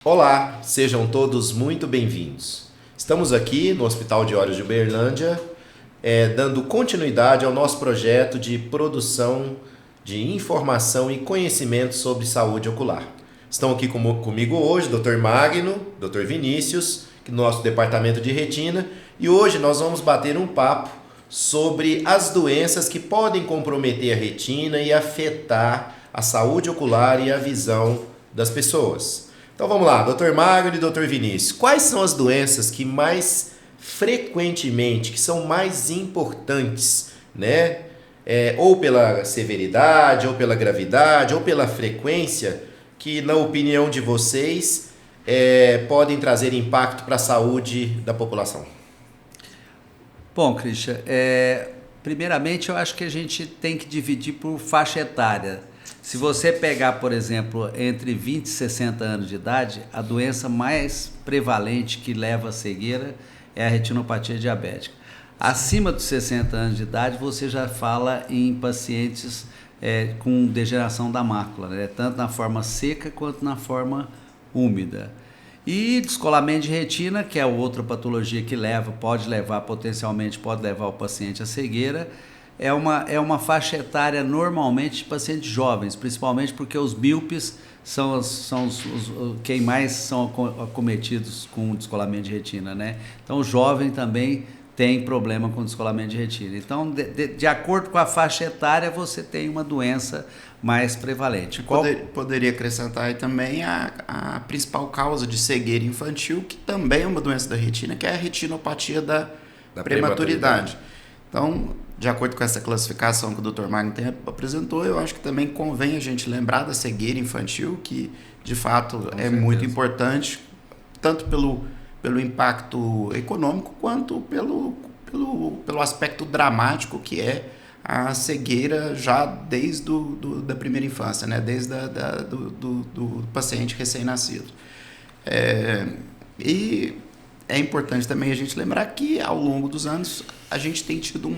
Olá, sejam todos muito bem-vindos. Estamos aqui no Hospital de Olhos de Uberlândia, dando continuidade ao nosso projeto de produção de informação e conhecimento sobre saúde ocular. Estão aqui comigo hoje o Dr. Magno, Dr. Vinícius, do nosso departamento de retina, e hoje nós vamos bater um papo sobre as doenças que podem comprometer a retina e afetar a saúde ocular e a visão das pessoas. Então vamos lá, Dr. Magno e Dr. Vinícius, quais são as doenças que mais frequentemente, que são mais importantes, né? Ou pela severidade, ou pela gravidade, ou pela frequência, que na opinião de vocês podem trazer impacto para a saúde da população? Bom, Christian, primeiramente eu acho que a gente tem que dividir por faixa etária. Se você pegar, por exemplo, entre 20 e 60 anos de idade, a doença mais prevalente que leva à cegueira é a retinopatia diabética. Acima dos 60 anos de idade, você já fala em pacientes com degeneração da mácula, né? Tanto na forma seca quanto na forma úmida. E descolamento de retina, que é outra patologia que potencialmente pode levar o paciente à cegueira, é uma faixa etária normalmente de pacientes jovens, principalmente porque os míopes são quem mais são acometidos com descolamento de retina, né? Então o jovem também tem problema com descolamento de retina. Então, de acordo com a faixa etária, você tem uma doença mais prevalente. Poderia acrescentar aí também a principal causa de cegueira infantil, que também é uma doença da retina, que é a retinopatia da prematuridade. Então, de acordo com essa classificação que o Dr. Magno apresentou, eu acho que também convém a gente lembrar da cegueira infantil, que de fato é muito importante, tanto pelo impacto econômico, quanto pelo aspecto dramático que é a cegueira já desde da primeira infância, né? Desde do paciente recém-nascido. E é importante também a gente lembrar que ao longo dos anos a gente tem tido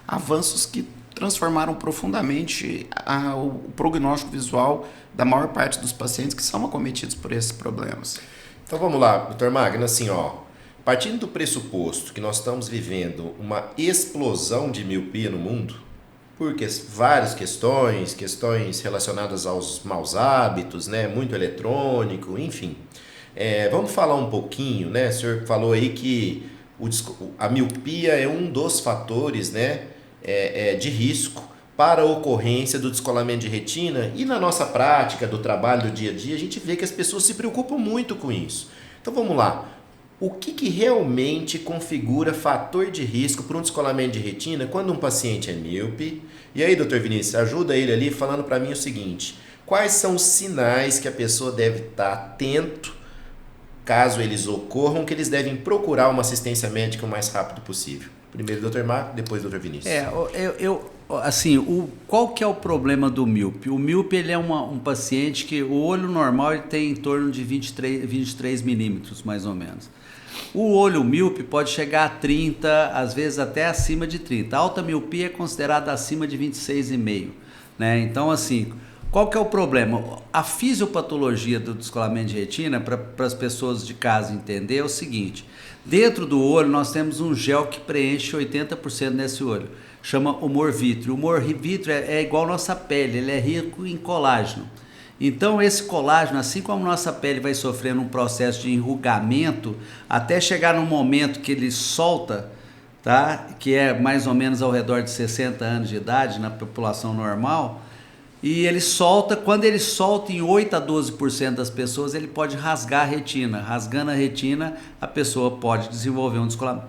avanços que transformaram profundamente o prognóstico visual da maior parte dos pacientes que são acometidos por esses problemas. Então vamos lá, Dr. Magno, assim, partindo do pressuposto que nós estamos vivendo uma explosão de miopia no mundo, por várias questões relacionadas aos maus hábitos, né, muito eletrônico, enfim. Vamos falar um pouquinho, né? O senhor falou aí que a miopia é um dos fatores, né, de risco para a ocorrência do descolamento de retina, e na nossa prática do trabalho do dia a dia a gente vê que as pessoas se preocupam muito com isso. Então vamos lá, o que realmente configura fator de risco para um descolamento de retina quando um paciente é míope? E aí, Dr. Vinícius, ajuda ele ali falando para mim o seguinte: quais são os sinais que a pessoa deve estar atento, caso eles ocorram, que eles devem procurar uma assistência médica o mais rápido possível? Primeiro Dr. Marco, depois Dr. Vinícius. Qual que é o problema do míope? O míope, ele é um paciente que o olho normal ele tem em torno de 23 milímetros, mais ou menos. O olho míope pode chegar a 30, às vezes até acima de 30. A alta miopia é considerada acima de 26,5, né? Então, assim, qual que é o problema? A fisiopatologia do descolamento de retina, para as pessoas de casa entender, é o seguinte: dentro do olho nós temos um gel que preenche 80% desse olho, chama humor vítreo. O humor vítreo é igual à nossa pele, ele é rico em colágeno. Então esse colágeno, assim como nossa pele vai sofrendo um processo de enrugamento, até chegar no momento que ele solta, tá? Que é mais ou menos ao redor de 60 anos de idade na população normal, e ele solta, quando ele solta em 8 a 12% das pessoas, ele pode rasgar a retina. Rasgando a retina, a pessoa pode desenvolver um descolamento,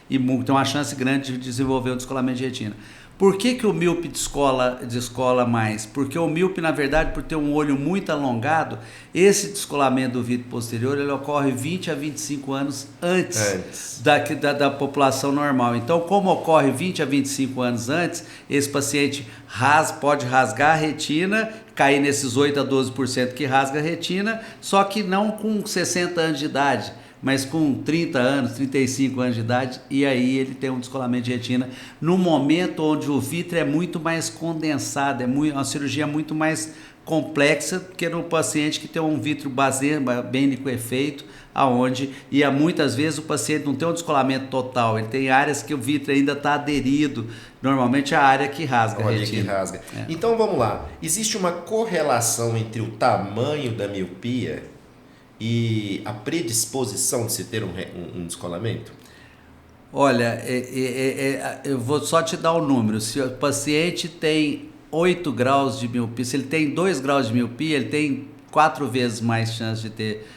e tem uma chance grande de desenvolver um descolamento de retina. Por que o míope descola mais? Porque o míope, na verdade, por ter um olho muito alongado, esse descolamento do vítreo posterior ele ocorre 20 a 25 anos antes da população normal. Então, como ocorre 20 a 25 anos antes, esse paciente pode rasgar a retina, cair nesses 8 a 12% que rasga a retina, só que não com 60 anos de idade, mas com 30 anos, 35 anos de idade, e aí ele tem um descolamento de retina no momento onde o vítreo é muito mais condensado, uma cirurgia muito mais complexa, porque no paciente que tem um vítreo basênico efeito, aonde, e muitas vezes o paciente não tem um descolamento total, ele tem áreas que o vítreo ainda está aderido, normalmente é a área que rasga a retina. Que rasga. Então vamos lá, existe uma correlação entre o tamanho da miopia e a predisposição de se ter um descolamento? Olha, eu vou só te dar um número. Se o paciente tem 8 graus de miopia, se ele tem 2 graus de miopia, ele tem 4 vezes mais chance de ter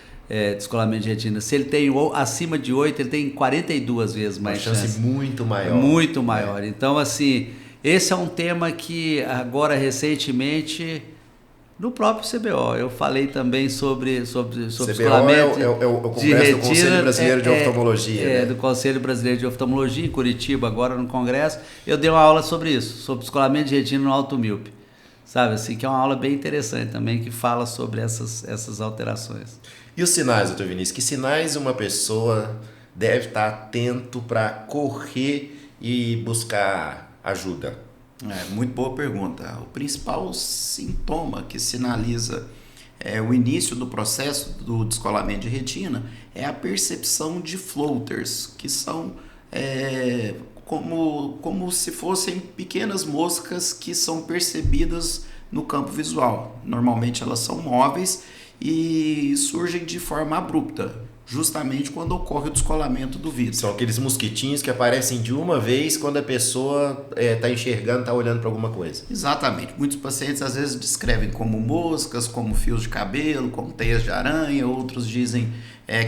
descolamento de retina. Se ele tem acima de 8, ele tem 42 vezes mais chance. Uma chance muito maior. Muito maior. Então, assim, esse é um tema que agora recentemente... No próprio CBO, eu falei também sobre descolamento é o Congresso do Conselho Brasileiro de Oftalmologia. Né? Do Conselho Brasileiro de Oftalmologia, em Curitiba, agora no Congresso. Eu dei uma aula sobre isso, sobre descolamento de retina no alto míope. Sabe, assim, que é uma aula bem interessante também, que fala sobre essas alterações. E os sinais, doutor Vinícius? Que sinais uma pessoa deve estar atento para correr e buscar ajuda? Muito boa pergunta. O principal sintoma que sinaliza o início do processo do descolamento de retina é a percepção de floaters, que são como se fossem pequenas moscas que são percebidas no campo visual. Normalmente elas são móveis e surgem de forma abrupta, justamente quando ocorre o descolamento do vítreo. São aqueles mosquitinhos que aparecem de uma vez quando a pessoa está enxergando, está olhando para alguma coisa. Exatamente. Muitos pacientes às vezes descrevem como moscas, como fios de cabelo, como teias de aranha, outros dizem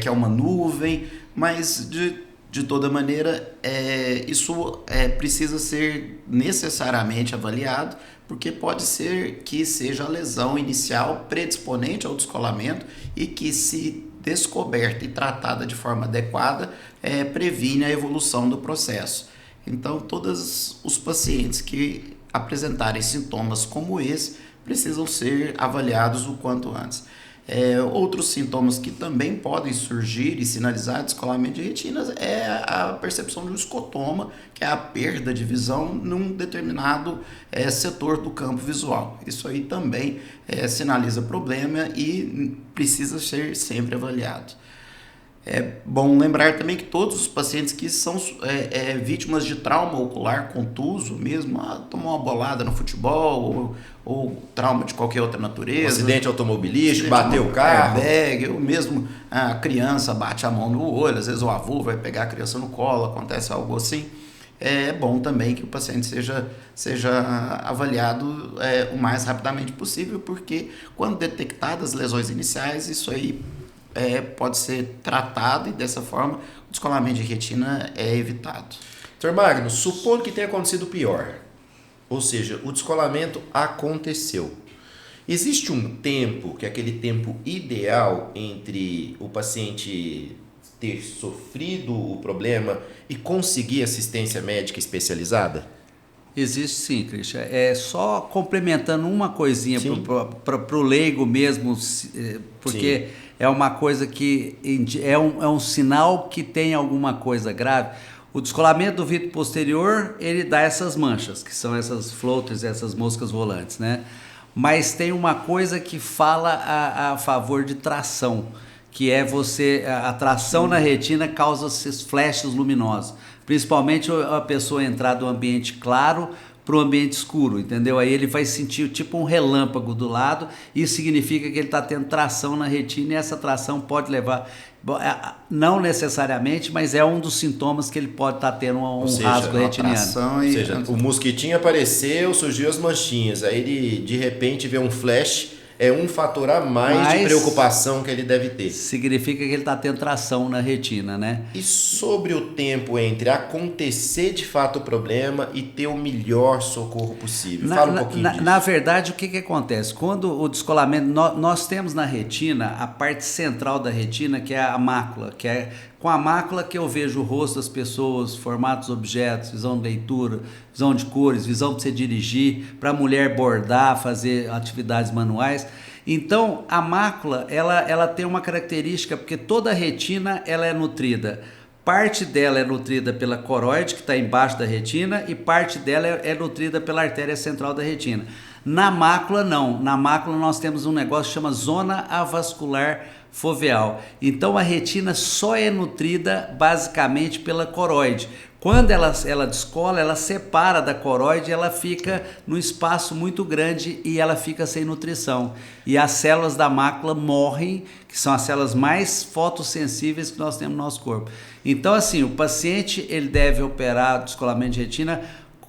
que é uma nuvem, mas de toda maneira isso precisa ser necessariamente avaliado, porque pode ser que seja a lesão inicial predisponente ao descolamento e que, se descoberta e tratada de forma adequada, previne a evolução do processo. Então, todos os pacientes que apresentarem sintomas como esse precisam ser avaliados o quanto antes. Outros sintomas que também podem surgir e sinalizar descolamento de retinas é a percepção de um escotoma, que é a perda de visão num determinado setor do campo visual. Isso aí também sinaliza problema e precisa ser sempre avaliado. É bom lembrar também que todos os pacientes que são vítimas de trauma ocular contuso, mesmo tomou uma bolada no futebol ou trauma de qualquer outra natureza, acidente automobilístico, bateu o carro, ou mesmo a criança bate a mão no olho, às vezes o avô vai pegar a criança no colo, acontece algo assim. É bom também que o paciente seja avaliado o mais rapidamente possível, porque quando detectadas lesões iniciais, isso aí pode ser tratado e dessa forma o descolamento de retina é evitado. Dr. Magno, supondo que tenha acontecido o pior, ou seja, o descolamento aconteceu. Existe um tempo, que é aquele tempo ideal entre o paciente ter sofrido o problema e conseguir assistência médica especializada? Existe sim, Christian. Só complementando uma coisinha para o leigo mesmo, porque sim, é uma coisa que é um sinal que tem alguma coisa grave. O descolamento do vítreo posterior, ele dá essas manchas, que são essas floaters, essas moscas volantes, né? Mas tem uma coisa que fala a favor de tração, que é a tração na retina causa esses flashes luminosos. Principalmente a pessoa entrar do ambiente claro para o ambiente escuro, entendeu? Aí ele vai sentir tipo um relâmpago do lado, isso significa que ele está tendo tração na retina, e essa tração pode levar, não necessariamente, mas é um dos sintomas que ele pode estar tendo um rasgo retiniano. Ou seja, o mosquitinho apareceu, surgiu as manchinhas, aí ele de repente vê um flash, é um fator a mais de preocupação que ele deve ter. Significa que ele está tendo tração na retina, né? E sobre o tempo entre acontecer de fato o problema e ter o melhor socorro possível? Fala um pouquinho disso. Na verdade, o que acontece? Quando o descolamento... Nós temos na retina a parte central da retina, que é a mácula, que é com a mácula que eu vejo o rosto das pessoas, formatos, objetos, visão de leitura, visão de cores, visão para você dirigir, para a mulher bordar, fazer atividades manuais. Então, a mácula, ela tem uma característica, porque toda a retina ela é nutrida. Parte dela é nutrida pela coroide, que está embaixo da retina, e parte dela é nutrida pela artéria central da retina. Na mácula, não. Na mácula nós temos um negócio que chama zona avascular foveal. Então a retina só é nutrida basicamente pela coroide. Quando ela descola, ela separa da coroide, ela fica num espaço muito grande e ela fica sem nutrição. E as células da mácula morrem, que são as células mais fotossensíveis que nós temos no nosso corpo. Então, assim, o paciente ele deve operar descolamento de retina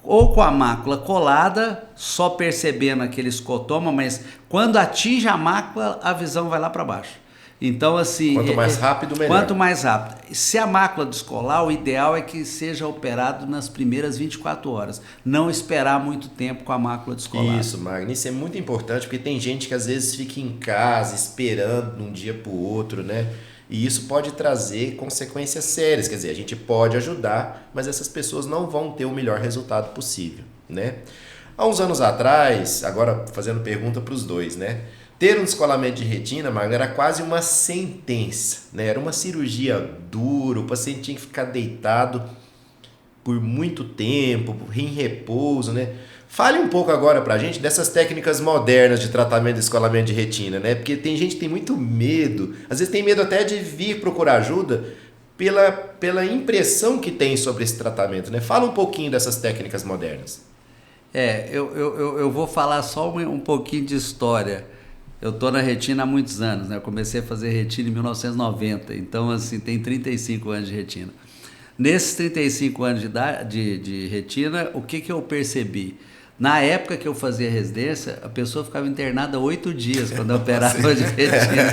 ou com a mácula colada, só percebendo aquele escotoma, mas quando atinge a mácula, a visão vai lá para baixo. Então, assim... Quanto mais rápido, melhor. Quanto mais rápido. Se a mácula descolar, o ideal é que seja operado nas primeiras 24 horas. Não esperar muito tempo com a mácula descolada. Isso, Magno. Isso é muito importante, porque tem gente que às vezes fica em casa esperando de um dia para o outro, né? E isso pode trazer consequências sérias. Quer dizer, a gente pode ajudar, mas essas pessoas não vão ter o melhor resultado possível, né? Há uns anos atrás, agora fazendo pergunta para os dois, né? Ter um descolamento de retina, Magno, era quase uma sentença, né? Era uma cirurgia dura, o paciente tinha que ficar deitado por muito tempo, em repouso, né? Fale um pouco agora pra gente dessas técnicas modernas de tratamento de descolamento de retina, né? Porque tem gente que tem muito medo, às vezes tem medo até de vir procurar ajuda pela impressão que tem sobre esse tratamento, né? Fala um pouquinho dessas técnicas modernas. Eu vou falar só um pouquinho de história. Eu estou na retina há muitos anos, né? Eu comecei a fazer retina em 1990, então assim, tem 35 anos de retina. Nesses 35 anos de retina, o que eu percebi? Na época que eu fazia residência, a pessoa ficava internada 8 dias quando eu operava de retina.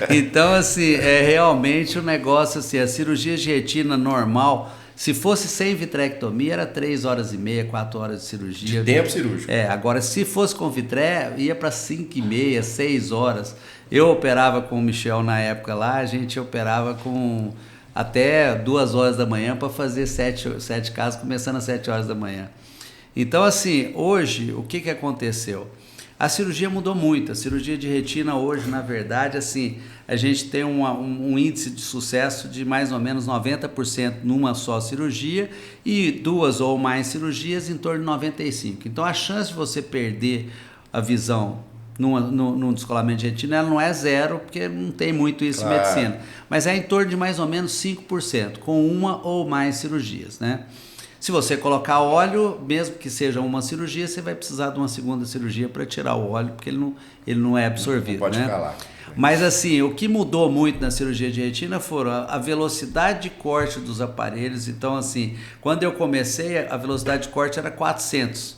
Então, assim, realmente o negócio, assim, a cirurgia de retina normal, se fosse sem vitrectomia, era 3 horas e meia, 4 horas de cirurgia. De tempo cirúrgico. Agora, se fosse com vitré, ia para 5 e meia, 6 horas. Eu operava com o Michel na época lá, a gente operava com até 2 horas da manhã para fazer 7 casos, começando às 7 horas da manhã. Então, assim, hoje, o que aconteceu? A cirurgia mudou muito. A cirurgia de retina hoje, na verdade, assim, a gente tem um índice de sucesso de mais ou menos 90% numa só cirurgia e 2 ou mais cirurgias em torno de 95%. Então, a chance de você perder a visão num descolamento de retina, ela não é 0, porque não tem muito isso em medicina. Mas é em torno de mais ou menos 5%, com uma ou mais cirurgias, né? Se você colocar óleo, mesmo que seja uma cirurgia, você vai precisar de uma segunda cirurgia para tirar o óleo, porque ele não é absorvido. Não pode né? ficar lá. Mas assim, o que mudou muito na cirurgia de retina foram a velocidade de corte dos aparelhos. Então assim, quando eu comecei, a velocidade de corte era 400.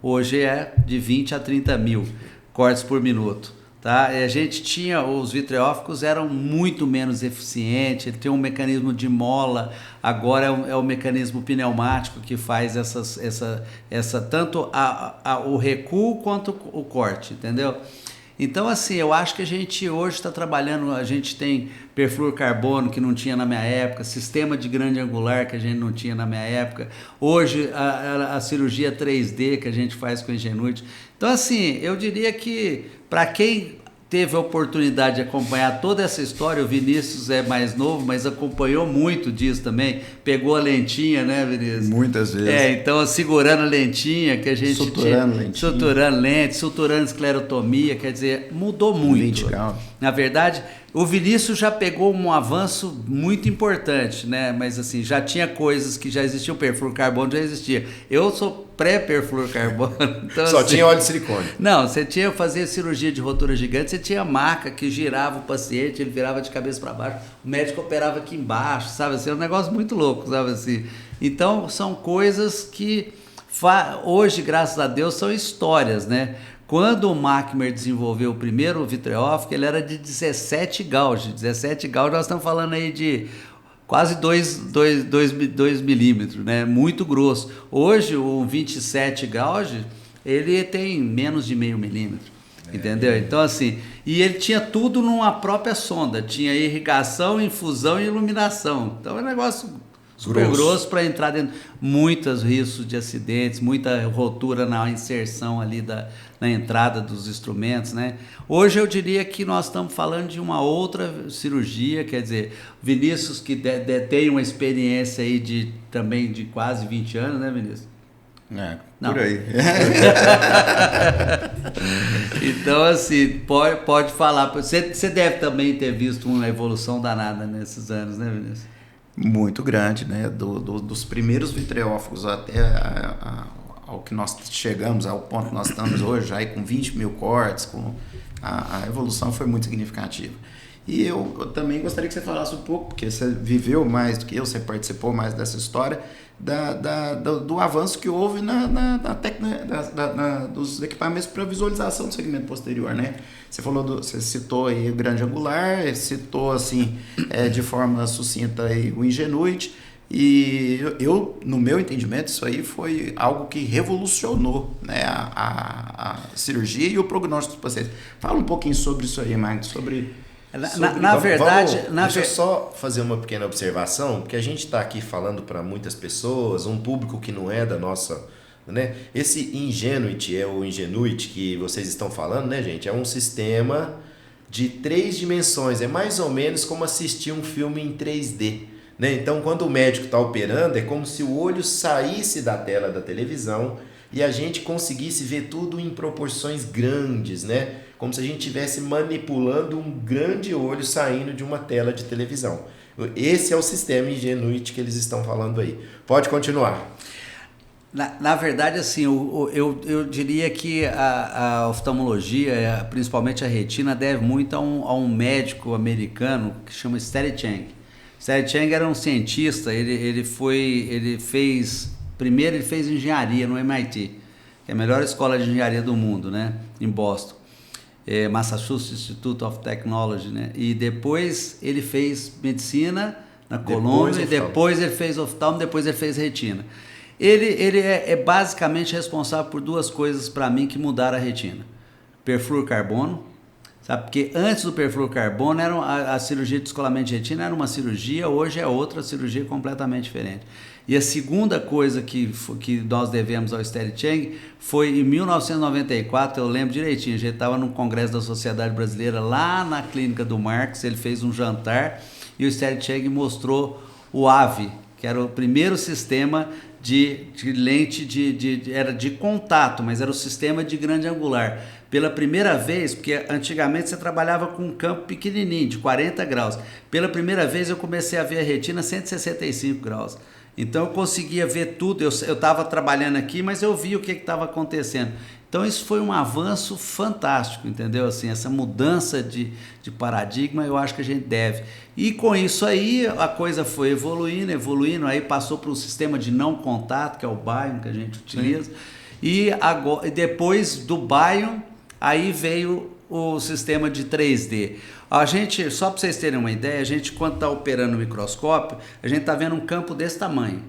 Hoje é de 20 a 30 mil cortes por minuto. Tá? E a gente tinha, os vitreóficos eram muito menos eficientes, ele tem um mecanismo de mola, agora é o mecanismo pneumático que faz tanto o recuo quanto o corte, entendeu? Então, assim, eu acho que a gente hoje está trabalhando, a gente tem perfluorcarbono que não tinha na minha época, sistema de grande angular que a gente não tinha na minha época, hoje a cirurgia 3D que a gente faz com Ingenuity. Então, assim, eu diria que para quem teve a oportunidade de acompanhar toda essa história, o Vinícius é mais novo, mas acompanhou muito disso também, pegou a lentinha, né, Vinícius? Muitas vezes. Então segurando a lentinha que a gente suturando lente, suturando esclerotomia, quer dizer, mudou muito. Na verdade, o Vinícius já pegou um avanço muito importante, né? Mas assim, já tinha coisas que já existiam, o perfluorcarbono já existia. Eu sou pré-perfluorcarbono. Então, Só tinha óleo de silicone. Não, você tinha que fazer cirurgia de rotura gigante, você tinha maca que girava o paciente, ele virava de cabeça para baixo, o médico operava aqui embaixo, sabe assim, é um negócio muito louco, sabe assim. Então, são coisas que hoje, graças a Deus, são histórias, né? Quando o Machmer desenvolveu o primeiro vitreófico, ele era de 17 gauge. 17 gauge, nós estamos falando aí de quase 2 milímetros, né? Muito grosso. Hoje, o 27 gauge, ele tem menos de meio milímetro, entendeu? Então, assim, e ele tinha tudo numa própria sonda. Tinha irrigação, infusão e iluminação. Então, é um negócio super grosso para entrar dentro. Muitos riscos de acidentes, muita rotura na inserção ali na entrada dos instrumentos, né? Hoje eu diria que nós estamos falando de uma outra cirurgia, quer dizer, Vinícius que tem uma experiência aí também de quase 20 anos, né, Vinícius? Não. Por aí. Então, assim, pode falar. Você deve também ter visto uma evolução danada nesses anos, né, Vinícius? Muito grande, né? Dos primeiros vitreófagos até ao que nós chegamos, ao ponto que nós estamos hoje, aí com 20 mil cortes, a evolução foi muito significativa. E eu também gostaria que você falasse um pouco, porque você viveu mais do que eu, você participou mais dessa história, do avanço que houve dos equipamentos para visualização do segmento posterior, né? Você citou aí o grande angular, citou assim de forma sucinta aí o Ingenuity, e eu, no meu entendimento, isso aí foi algo que revolucionou, né, a cirurgia e o prognóstico dos pacientes. Fala um pouquinho sobre isso aí, Marcos, Na verdade... Deixa eu só fazer uma pequena observação, porque a gente está aqui falando para muitas pessoas, um público que não é da nossa... Né? Esse Ingenuity, o Ingenuity que vocês estão falando, né, gente? É um sistema de 3 dimensões, é mais ou menos como assistir um filme em 3D. Né? Então, quando o médico está operando, é como se o olho saísse da tela da televisão e a gente conseguisse ver tudo em proporções grandes, né? Como se a gente estivesse manipulando um grande olho saindo de uma tela de televisão. Esse é o sistema Ingenuity que eles estão falando aí. Pode continuar. Na verdade, assim, eu diria que a oftalmologia, principalmente a retina, deve muito a um médico americano que chama Stanley Chang. Stanley Chang era um cientista, ele fez engenharia no MIT, que é a melhor escola de engenharia do mundo, né, em Boston. Massachusetts Institute of Technology, né? E depois ele fez medicina na Colômbia, depois ele fez oftalmo, depois ele fez retina. Ele é basicamente responsável por 2 coisas para mim que mudaram a retina: perfluorocarbono, sabe? Porque antes do perfluorocarbono a cirurgia de descolamento de retina era uma cirurgia, hoje é outra cirurgia completamente diferente. E a segunda coisa que nós devemos ao Stanley Chang foi em 1994, eu lembro direitinho, a gente estava num congresso da Sociedade Brasileira lá na clínica do Marcos, ele fez um jantar e o Stanley Chang mostrou o AVE, que era o primeiro sistema de lente era de contato, mas era o sistema de grande angular. Pela primeira vez, porque antigamente você trabalhava com um campo pequenininho, de 40 graus. Pela primeira vez eu comecei a ver a retina a 165 graus. Então eu conseguia ver tudo, eu estava trabalhando aqui, mas eu vi o que estava acontecendo. Então isso foi um avanço fantástico, entendeu? Assim, essa mudança de paradigma eu acho que a gente deve. E com isso aí a coisa foi evoluindo, aí passou para o sistema de não contato, que é o Bion que a gente utiliza. E depois do Bion, aí veio o sistema de 3D. A gente, só para vocês terem uma ideia, a gente quando está operando no microscópio, a gente está vendo um campo desse tamanho.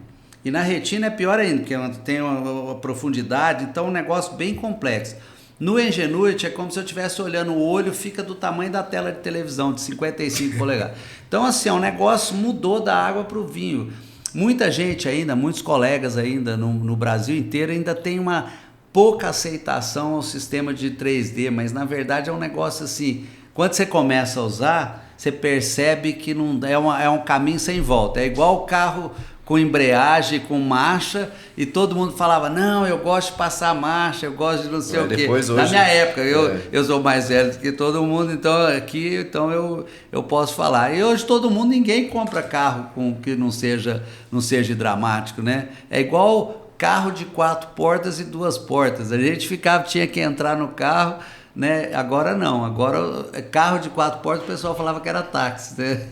E na retina é pior ainda, porque tem uma profundidade, então é um negócio bem complexo. No Ingenuity é como se eu estivesse olhando, o olho fica do tamanho da tela de televisão, de 55 polegadas. Então assim, o negócio mudou da água para o vinho. Muita gente ainda, muitos colegas ainda no Brasil inteiro ainda tem uma pouca aceitação ao sistema de 3D, mas na verdade é um negócio assim, quando você começa a usar, você percebe que não é um caminho sem volta. É igual o carro com embreagem, com marcha, e todo mundo falava, não, eu gosto de passar marcha, eu gosto de não sei o quê. Hoje, na minha época, eu sou mais velho do que todo mundo, então eu posso falar. E hoje ninguém compra carro que não seja dramático, né? É igual carro de 4 portas e 2 portas. A gente tinha que entrar no carro, né? Agora não, agora carro de 4 portas o pessoal falava que era táxi, né?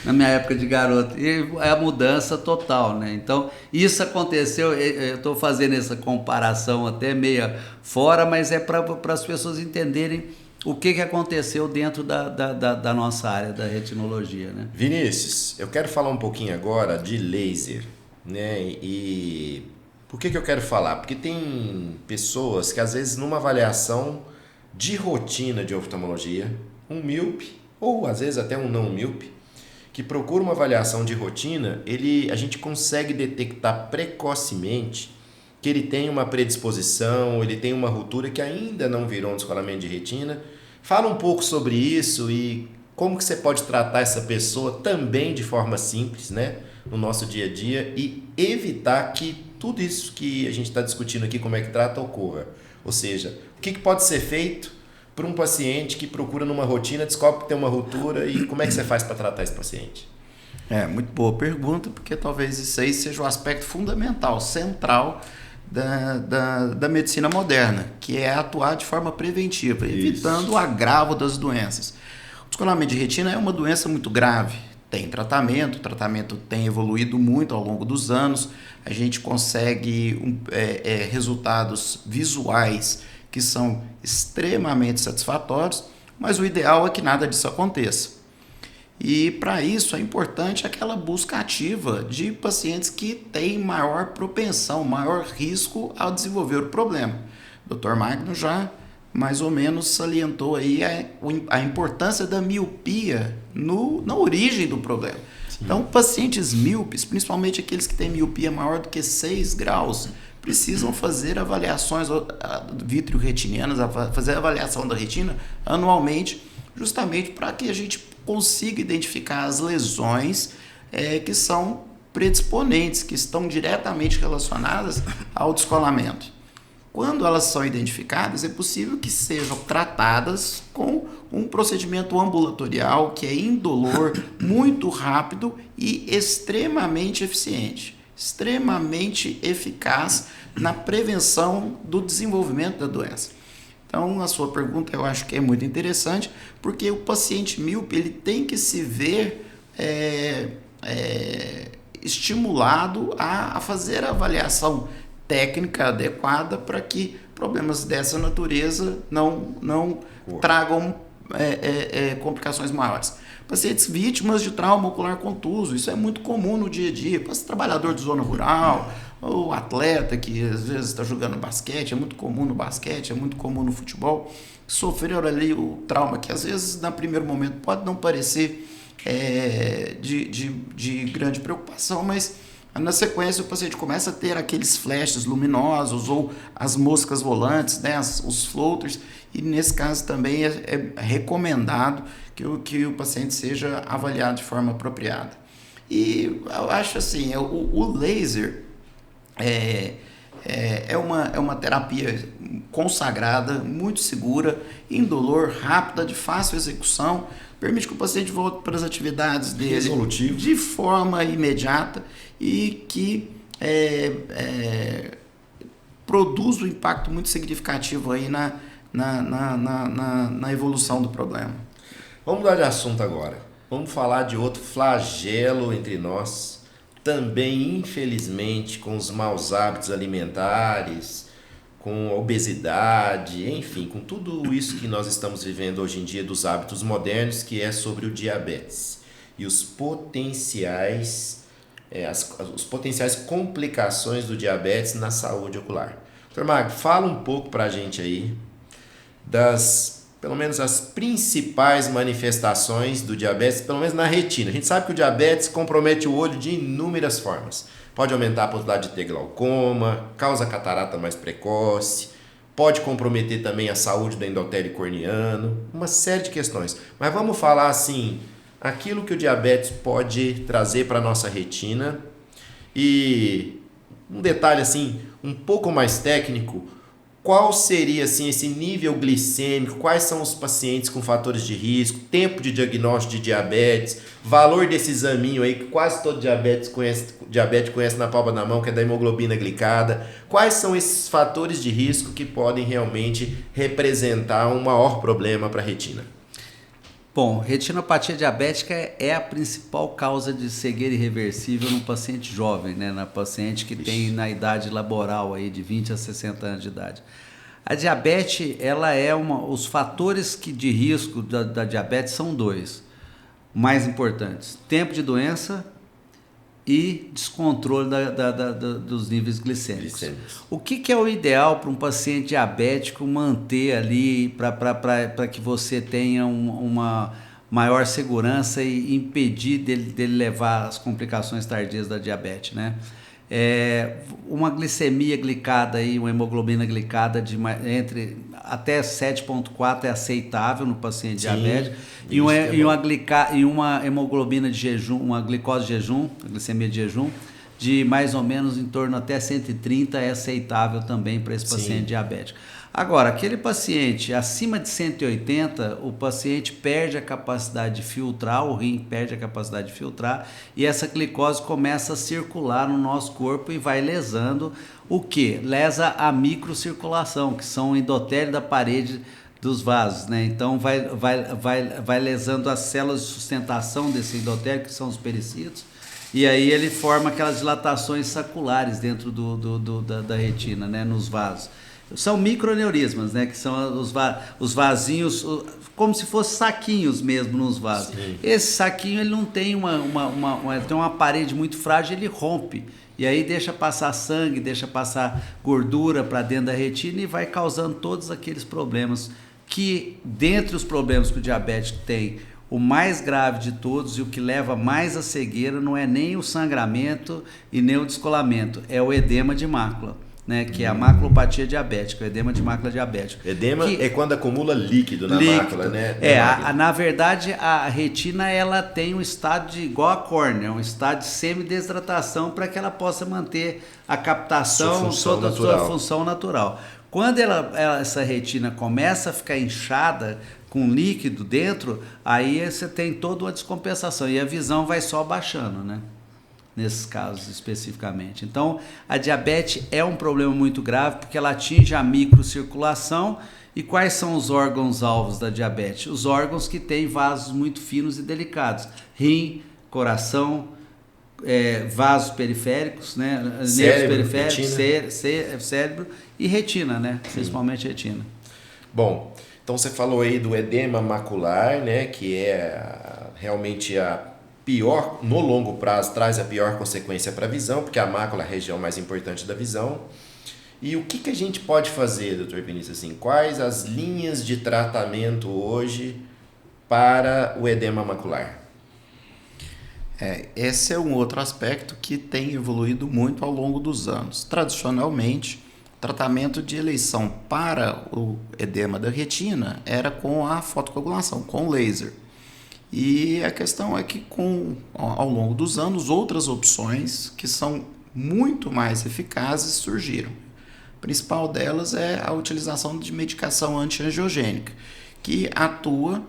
Na minha época de garoto, e é a mudança total, né? Então isso aconteceu, eu estou fazendo essa comparação até meia fora, mas é para as pessoas entenderem o que aconteceu dentro da nossa área da retinologia, né? Vinícius, eu quero falar um pouquinho agora de laser, né? E por que eu quero falar? Porque tem pessoas que às vezes numa avaliação de rotina de oftalmologia, um míope, ou às vezes até um não míope, que procura uma avaliação de rotina, a gente consegue detectar precocemente que ele tem uma predisposição, ele tem uma ruptura que ainda não virou um descolamento de retina. Fala um pouco sobre isso e como que você pode tratar essa pessoa também de forma simples, né, no nosso dia a dia, e evitar que tudo isso que a gente está discutindo aqui, como é que trata, ocorra. Ou seja, o que pode ser feito para um paciente que procura numa rotina, descobre que tem uma ruptura e como é que você faz para tratar esse paciente? Muito boa pergunta, porque talvez isso aí seja o aspecto fundamental, central da medicina moderna, que é atuar de forma preventiva, evitando o agravo das doenças. O descolamento de retina é uma doença muito grave, tem tratamento, o tratamento tem evoluído muito ao longo dos anos, a gente consegue resultados visuais que são extremamente satisfatórios, mas o ideal é que nada disso aconteça. E para isso é importante aquela busca ativa de pacientes que têm maior propensão, maior risco ao desenvolver o problema. O Dr. Magno já mais ou menos salientou aí a importância da miopia na origem do problema. Sim. Então, pacientes míopes, principalmente aqueles que têm miopia maior do que 6 graus, precisam fazer avaliações vitreoretinianas, fazer a avaliação da retina anualmente, justamente para que a gente consiga identificar as lesões que são predisponentes, que estão diretamente relacionadas ao descolamento. Quando elas são identificadas, é possível que sejam tratadas com um procedimento ambulatorial que é indolor, muito rápido e extremamente eficiente, extremamente eficaz na prevenção do desenvolvimento da doença. Então, a sua pergunta eu acho que é muito interessante, porque o paciente míope ele tem que se ver estimulado a fazer a avaliação técnica adequada para que problemas dessa natureza não tragam complicações maiores. Pacientes vítimas de trauma ocular contuso, isso é muito comum no dia a dia. Trabalhador de zona rural, ou atleta que às vezes está jogando basquete, é muito comum no basquete, é muito comum no futebol, sofreram ali o trauma que às vezes no primeiro momento pode não parecer de grande preocupação, mas na sequência o paciente começa a ter aqueles flashes luminosos ou as moscas volantes, né, os floaters, e nesse caso também é recomendado que o paciente seja avaliado de forma apropriada. E eu acho assim, o laser é uma terapia consagrada, muito segura, indolor, rápida, de fácil execução, permite que o paciente volte para as atividades dele de forma imediata e que produz um impacto muito significativo aí na evolução do problema. Vamos mudar de assunto agora. Vamos falar de outro flagelo entre nós, também infelizmente com os maus hábitos alimentares, com a obesidade, enfim, com tudo isso que nós estamos vivendo hoje em dia dos hábitos modernos, que é sobre o diabetes e os potenciais complicações do diabetes na saúde ocular. Dr. Magno, fala um pouco para a gente aí pelo menos as principais manifestações do diabetes, pelo menos na retina. A gente sabe que o diabetes compromete o olho de inúmeras formas. Pode aumentar a possibilidade de ter glaucoma, causa catarata mais precoce, pode comprometer também a saúde do endotélio corneano, uma série de questões. Mas vamos falar assim, aquilo que o diabetes pode trazer para a nossa retina. E um detalhe assim, um pouco mais técnico, qual seria assim, esse nível glicêmico, quais são os pacientes com fatores de risco, tempo de diagnóstico de diabetes, valor desse examinho aí que quase todo diabético conhece na palma da mão, que é da hemoglobina glicada. Quais são esses fatores de risco que podem realmente representar um maior problema para a retina? Bom, retinopatia diabética é a principal causa de cegueira irreversível no paciente jovem, né? Na paciente que tem na idade laboral aí de 20 a 60 anos de idade. A diabetes, ela é os fatores de risco da diabetes são 2 mais importantes: tempo de doença e descontrole dos níveis glicêmicos. O que é o ideal para um paciente diabético manter ali para que você tenha uma maior segurança e impedir dele levar as complicações tardias da diabetes, né? Uma glicemia glicada, uma hemoglobina glicada entre até 7,4 é aceitável no paciente diabético, e uma hemoglobina de jejum, uma glicose de jejum, a glicemia de jejum, de mais ou menos em torno até 130 é aceitável também para esse paciente diabético. Agora, aquele paciente acima de 180, o paciente perde a capacidade de filtrar, o rim perde a capacidade de filtrar e essa glicose começa a circular no nosso corpo e vai lesando o quê? Lesa a microcirculação, que são o endotélio da parede dos vasos, né? Então vai lesando as células de sustentação desse endotélio, que são os pericílios, e aí ele forma aquelas dilatações saculares dentro da retina, né? Nos vasos. São microneurismas, né? Que são os vasinhos, como se fossem saquinhos mesmo nos vasos. Sim. Esse saquinho ele não tem tem uma parede muito frágil, ele rompe. E aí deixa passar sangue, deixa passar gordura para dentro da retina e vai causando todos aqueles problemas que, dentre os problemas que o diabético tem, o mais grave de todos e o que leva mais à cegueira não é nem o sangramento e nem o descolamento, é o edema de mácula, né, que é a maculopatia diabética, o edema de mácula diabética. Edema é quando acumula líquido na mácula, né? Na verdade, a retina ela tem um estado igual a córnea, um estado de semidesidratação para que ela possa manter a captação, toda a sua função natural. Quando essa retina começa a ficar inchada com líquido dentro, aí você tem toda uma descompensação e a visão vai só baixando, né? Nesses casos especificamente. Então, a diabetes é um problema muito grave porque ela atinge a microcirculação. E quais são os órgãos-alvos da diabetes? Os órgãos que têm vasos muito finos e delicados. Rim, coração, vasos periféricos, né? Nervos periféricos, cérebro e retina, né? Principalmente retina. Bom, então você falou aí do edema macular, né? Que é realmente a pior, no longo prazo, traz a pior consequência para a visão, porque a mácula é a região mais importante da visão. E o que a gente pode fazer, doutor Vinícius? Assim, quais as linhas de tratamento hoje para o edema macular? Esse é um outro aspecto que tem evoluído muito ao longo dos anos. Tradicionalmente, o tratamento de eleição para o edema da retina era com a fotocoagulação, com laser. E a questão é que ao longo dos anos, outras opções que são muito mais eficazes surgiram. A principal delas é a utilização de medicação antiangiogênica, que atua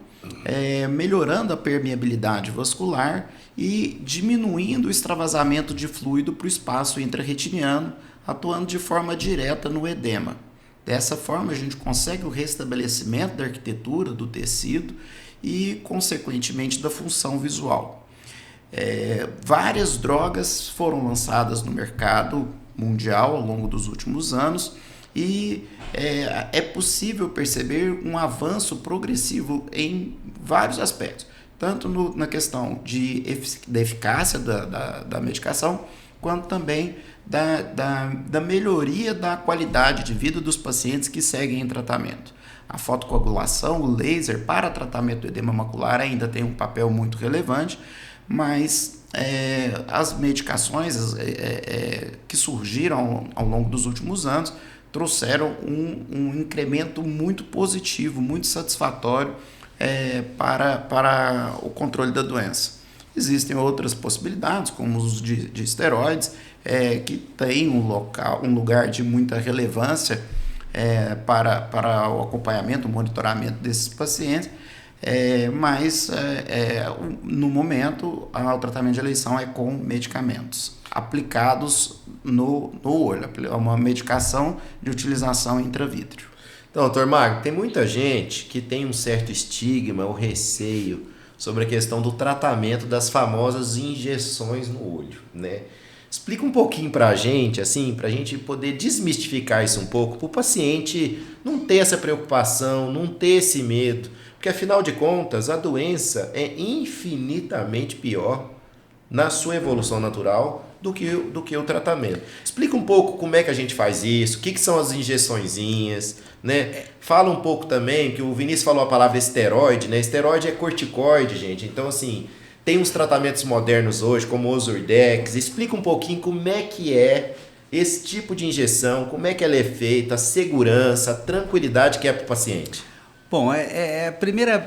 melhorando a permeabilidade vascular e diminuindo o extravasamento de fluido para o espaço intrarretiniano, atuando de forma direta no edema. Dessa forma, a gente consegue o restabelecimento da arquitetura do tecido e, consequentemente, da função visual. Várias drogas foram lançadas no mercado mundial ao longo dos últimos anos e é possível perceber um avanço progressivo em vários aspectos, tanto na questão da eficácia da medicação, quanto também da melhoria da qualidade de vida dos pacientes que seguem em tratamento. A fotocoagulação, o laser para tratamento do edema macular ainda tem um papel muito relevante, mas as medicações que surgiram ao longo dos últimos anos trouxeram um incremento muito positivo, muito satisfatório para o controle da doença. Existem outras possibilidades, como os de esteroides, que têm um lugar de muita relevância para o acompanhamento, o monitoramento desses pacientes, mas no momento o tratamento de eleição é com medicamentos aplicados no olho, é uma medicação de utilização intravítrea. Então, doutor Magno, tem muita gente que tem um certo estigma ou receio sobre a questão do tratamento das famosas injeções no olho, né? Explica um pouquinho para a gente, assim, para a gente poder desmistificar isso um pouco, para o paciente não ter essa preocupação, não ter esse medo, porque afinal de contas a doença é infinitamente pior na sua evolução natural do que o tratamento. Explica um pouco como é que a gente faz isso, o que são as injeçõezinhas, né? Fala um pouco também, que o Vinícius falou a palavra esteroide, né? Esteroide é corticoide, gente, então assim, tem uns tratamentos modernos hoje, como o Ozurdex. Explica um pouquinho como é que é esse tipo de injeção, como é que ela é feita, a segurança, a tranquilidade que é para o paciente. Bom,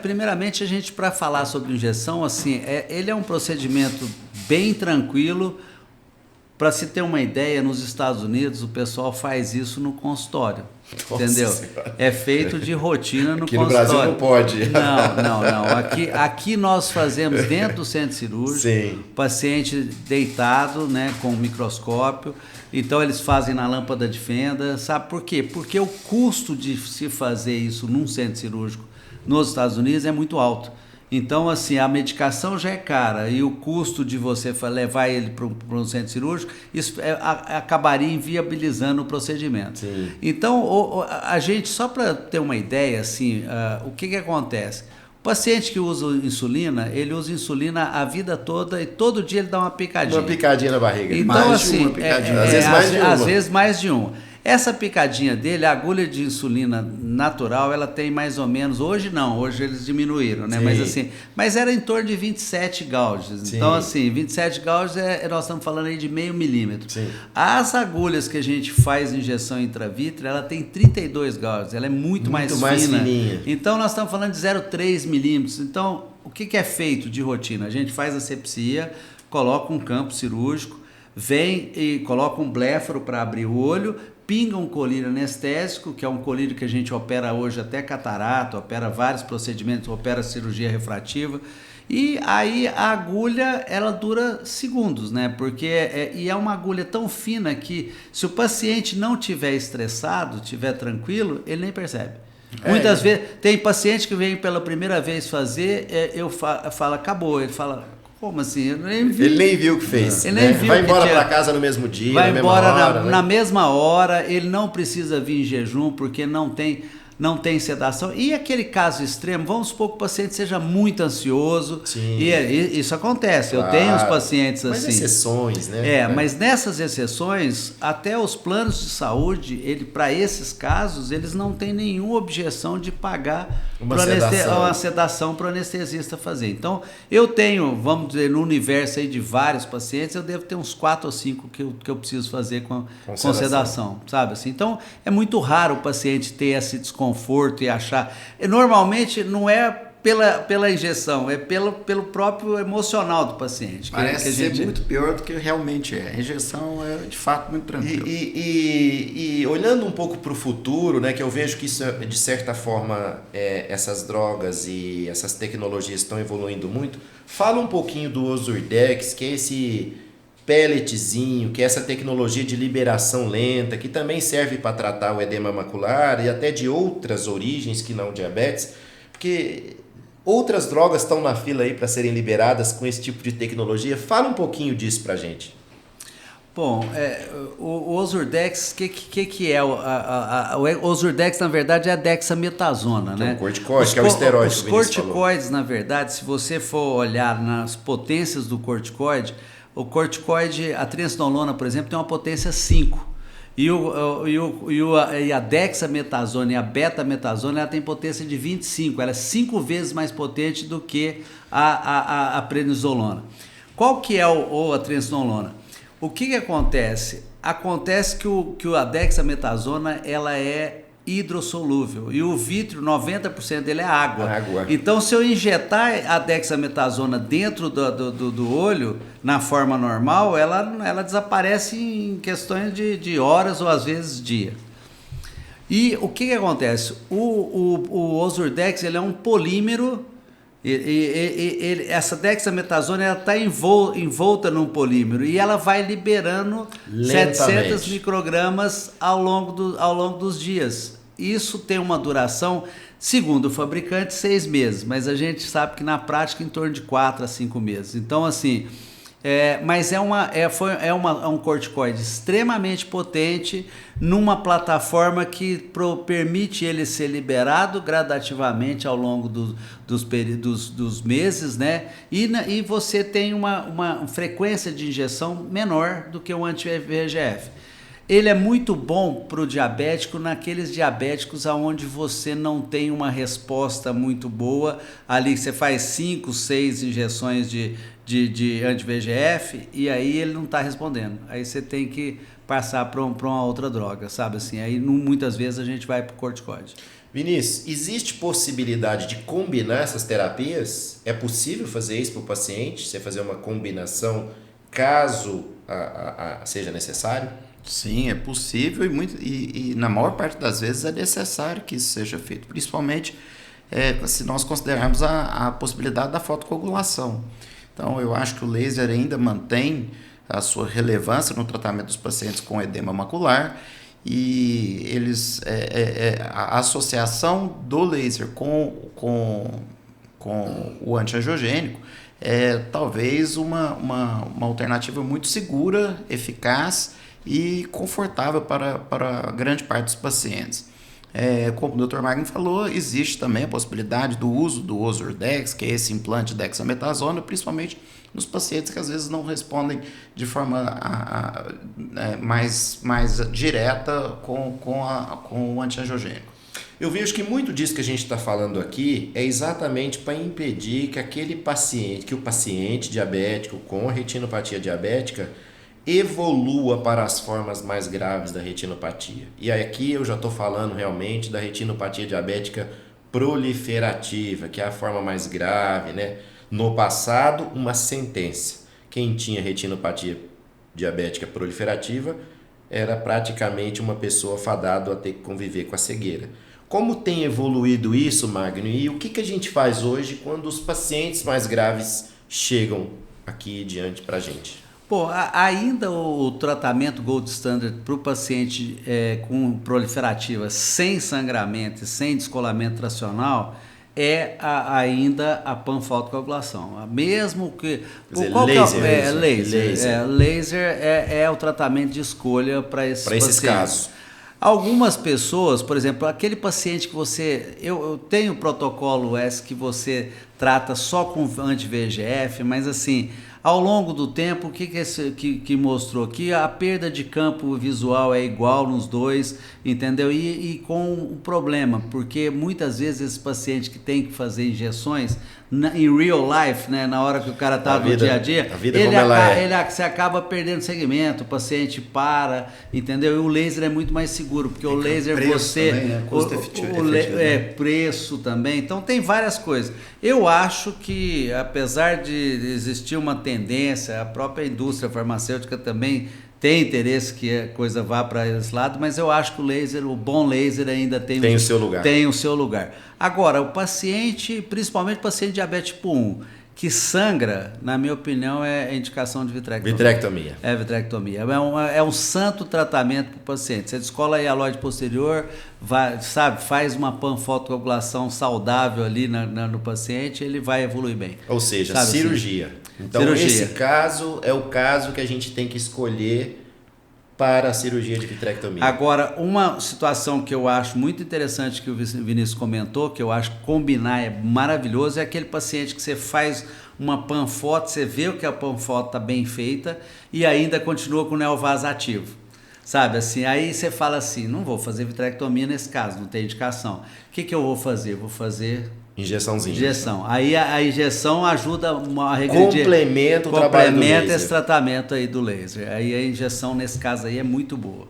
primeiramente a gente, para falar sobre injeção, assim, ele é um procedimento bem tranquilo, Para se ter uma ideia, nos Estados Unidos o pessoal faz isso no consultório. Nossa entendeu? Senhora. É feito de rotina no Aqui consultório. no Brasil não pode. Não. Aqui nós fazemos dentro do centro cirúrgico, Sim. paciente deitado, né, com microscópio. Então eles fazem na lâmpada de fenda. Sabe por quê? Porque o custo de se fazer isso num centro cirúrgico nos Estados Unidos é muito alto. Então, assim, a medicação já é cara e o custo de você levar ele para um centro cirúrgico, isso acabaria inviabilizando o procedimento. Sim. Então, a gente, só para ter uma ideia, assim, o que acontece? O paciente que usa insulina, ele usa insulina a vida toda e todo dia ele dá uma picadinha. Uma picadinha na barriga. Então, Mais de assim, uma picadinha. Às vezes mais de uma. Às vezes mais de uma. Essa picadinha dele, a agulha de insulina natural, ela tem mais ou menos, hoje não, hoje eles diminuíram, né? Sim. Mas era em torno de 27 gauges. Sim. Então, assim, 27 gauges, nós estamos falando aí de meio milímetro. Sim. As agulhas que a gente faz injeção intravítrea, ela tem 32 gauges, ela é muito mais fina. Fininha. Então, nós estamos falando de 0,3 milímetros. Então, o que é feito de rotina? A gente faz asepsia, coloca um campo cirúrgico, vem e coloca um bléfaro para abrir o olho, pinga um colírio anestésico, que é um colírio que a gente opera hoje até catarata, opera vários procedimentos, opera cirurgia refrativa, e aí a agulha, ela dura segundos, né? Porque é uma agulha tão fina que se o paciente não tiver estressado, tiver tranquilo, ele nem percebe. Muitas vezes, tem paciente que vem pela primeira vez fazer, eu falo, acabou, ele fala... Como assim? Eu nem vi. Ele nem viu o que fez. Ele nem viu. Vai embora para casa no mesmo dia, vai na mesma embora hora. na mesma hora, ele não precisa vir em jejum porque não tem sedação. E aquele caso extremo, vamos supor que o paciente seja muito ansioso. Sim. E isso acontece. Claro. Eu tenho os pacientes Mas assim. exceções, né? Mas nessas exceções, até os planos de saúde, para esses casos, eles não têm nenhuma objeção de pagar uma sedação para o anestesista fazer. Então, eu tenho, vamos dizer, no universo aí de vários pacientes, eu devo ter uns 4 ou 5 que eu preciso fazer com sedação, sabe? Assim, então, é muito raro o paciente ter esse desconforto e achar... Normalmente, não é pela injeção, é pelo próprio emocional do paciente. Parece ser muito pior do que realmente é. A injeção é, de fato, muito tranquila. E olhando um pouco para o futuro, né, que eu vejo que isso, de certa forma, essas drogas e essas tecnologias estão evoluindo muito, fala um pouquinho do Ozurdex, que é esse pelletzinho, que é essa tecnologia de liberação lenta, que também serve para tratar o edema macular e até de outras origens que não diabetes, porque... Outras drogas estão na fila aí para serem liberadas com esse tipo de tecnologia. Fala um pouquinho disso para a gente. Bom, o Ozurdex, que é? O Ozurdex, na verdade, é a dexametasona, né? É um corticoide, que é o esteroide. Os corticoides, na verdade, se você for olhar nas potências do corticoide, o corticoide, a trianolona, por exemplo, tem uma potência 5. E a dexametasona e a betametasona, ela tem potência de 25, ela é 5 vezes mais potente do que a prednisolona. Qual que é a trianolona? O que acontece? Acontece que a dexametasona, ela é hidrossolúvel e o vítreo, 90% dele é água. Então, se eu injetar a dexametasona dentro do olho, na forma normal, ela desaparece em questões de horas ou às vezes dia. E o que acontece? O Ozurdex, ele é um polímero. Essa dexametasona está envolta num polímero e ela vai liberando lentamente 700 microgramas ao longo dos dias. Isso tem uma duração, segundo o fabricante, 6 meses, mas a gente sabe que na prática em torno de 4 a 5 meses. Então, assim, mas é um corticoide extremamente potente numa plataforma que permite ele ser liberado gradativamente ao longo dos meses, né? E você tem uma frequência de injeção menor do que o anti-VEGF. Ele é muito bom para o diabético naqueles diabéticos onde você não tem uma resposta muito boa. Ali você faz 5, 6 injeções de anti-VEGF e aí ele não está respondendo. Aí você tem que passar para uma outra droga, sabe assim? Aí muitas vezes a gente vai para o corticoide. Vinícius, existe possibilidade de combinar essas terapias? É possível fazer isso para o paciente? Você fazer uma combinação caso seja necessário? Sim, é possível e na maior parte das vezes é necessário que isso seja feito, principalmente se nós considerarmos a possibilidade da fotocoagulação. Então, eu acho que o laser ainda mantém a sua relevância no tratamento dos pacientes com edema macular e a associação do laser com o antiangiogênico é talvez uma alternativa muito segura, eficaz e confortável para grande parte dos pacientes. Como o Dr. Magno falou, existe também a possibilidade do uso do Ozurdex, que é esse implante de dexametasona, principalmente nos pacientes que às vezes não respondem de forma mais direta com o antiangiogênico. Eu vejo que muito disso que a gente está falando aqui é exatamente para impedir que o paciente diabético com retinopatia diabética evolua para as formas mais graves da retinopatia. E aqui eu já estou falando realmente da retinopatia diabética proliferativa, que é a forma mais grave, né? No passado, uma sentença. Quem tinha retinopatia diabética proliferativa era praticamente uma pessoa fadada a ter que conviver com a cegueira. Como tem evoluído isso, Magno? E o que a gente faz hoje quando os pacientes mais graves chegam aqui diante para a gente? Pô, ainda o tratamento Gold Standard para o paciente com proliferativa sem sangramento e sem descolamento tracional é ainda a panfotocoagulação. Mesmo que... Laser é o tratamento de escolha para esses casos. Algumas pessoas, por exemplo, aquele paciente que eu tenho o protocolo S que você trata só com anti-VEGF, mas assim, ao longo do tempo, o que mostrou? Que a perda de campo visual é igual nos dois, entendeu? E com um problema, porque muitas vezes esse paciente que tem que fazer injeções, em real life, né, na hora que o cara está no dia a dia, você acaba perdendo segmento, o paciente para, entendeu? E o laser é muito mais seguro, porque o laser você... Também, né? Preço também, então tem várias coisas. Eu acho que, apesar de existir uma tendência, a própria indústria farmacêutica também tem interesse que a coisa vá para esse lado, mas eu acho que o bom laser ainda tem o seu lugar. Tem o seu lugar. Agora, o paciente, principalmente o paciente diabetes tipo 1, que sangra, na minha opinião, é indicação de vitrectomia. Vitrectomia. É vitrectomia. É um santo tratamento para o paciente. Você descola a hialóide posterior, faz uma panfotocoagulação saudável ali no paciente, ele vai evoluir bem. Ou seja, cirurgia. Assim? Então, esse caso é o caso que a gente tem que escolher para a cirurgia de vitrectomia. Agora, uma situação que eu acho muito interessante que o Vinícius comentou, que eu acho que combinar é maravilhoso, é aquele paciente que você faz uma panfoto, você vê que a panfoto está bem feita e ainda continua com o neovas ativo. Sabe, assim, aí você fala assim, não vou fazer vitrectomia nesse caso, não tem indicação. O que eu vou fazer? Vou fazer... Injeção. Aí a injeção ajuda a regredir. Complementa esse tratamento aí do laser. Aí a injeção, nesse caso aí, é muito boa.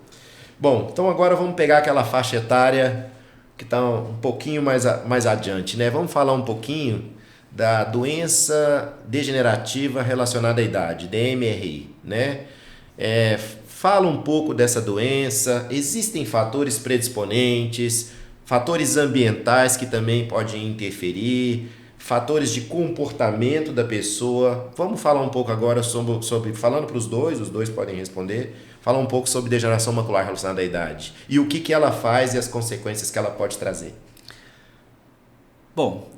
Bom, então agora vamos pegar aquela faixa etária que está um pouquinho mais adiante, né? Vamos falar um pouquinho da doença degenerativa relacionada à idade, DMRI, né? Fala um pouco dessa doença, existem fatores predisponentes, fatores ambientais que também podem interferir, fatores de comportamento da pessoa. Vamos falar um pouco agora sobre falando para os dois podem responder, falar um pouco sobre degeneração macular relacionada à idade e o que ela faz e as consequências que ela pode trazer. Bom,